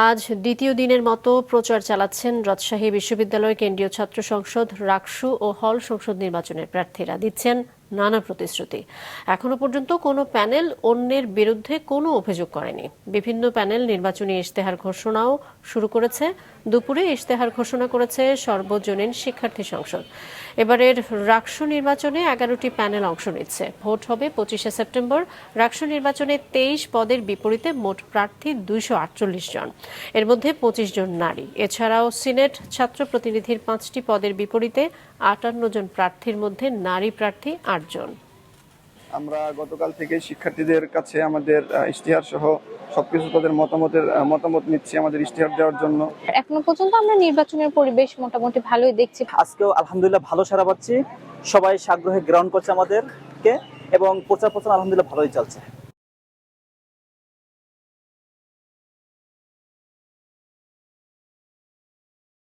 আজ দ্বিতীয় দিনের মতো প্রচার চালাচ্ছেন রাজশাহী বিশ্ববিদ্যালয় কেন্দ্রীয় ছাত্র সংসদ, রাকসু ও হল সংসদ নির্বাচনের প্রার্থীরা। দিচ্ছেন নানা প্রতিশ্রুতি। এখনো পর্যন্ত কোনো প্যানেল অন্যের বিরুদ্ধে কোনো অভিযোগ করেনি। বিভিন্ন প্যানেল নির্বাচনী ইশতেহার ঘোষণাও শুরু করেছে। দুপুরে ইশতেহার ঘোষণা করেছে সর্বজনীন শিক্ষার্থী সংসদ। এবারের রাকসু নির্বাচনে 11টি প্যানেল অংশ নিচ্ছে। ভোট হবে 25শে সেপ্টেম্বর। রাকসু নির্বাচনে 23 পদের বিপরীতে মোট প্রার্থী 248 জন। এর মধ্যে 25 জন নারী। এছাড়াও সিনেট ছাত্র প্রতিনিধির 5টি পদের বিপরীতে 58 জন প্রার্থীর মধ্যে নারী প্রার্থী 8 জন। আমরা গতকাল থেকে শিক্ষার্থীদের কাছে আমাদের ইশতেহার সহ সবকিছু তাদের মতামত নিচ্ছি আমাদের ইশতেহার দেওয়ার জন্য। এখনো পর্যন্ত আমরা নির্বাচনের পরিবেশ মোটামুটি ভালোই দেখছি। আজকেও আলহামদুলিল্লাহ ভালো সাড়া পাচ্ছি, সবাই সাগ্রহে গ্রহণ করছে আমাদেরকে এবং প্রচার আলহামদুলিল্লাহ ভালোই চলছে।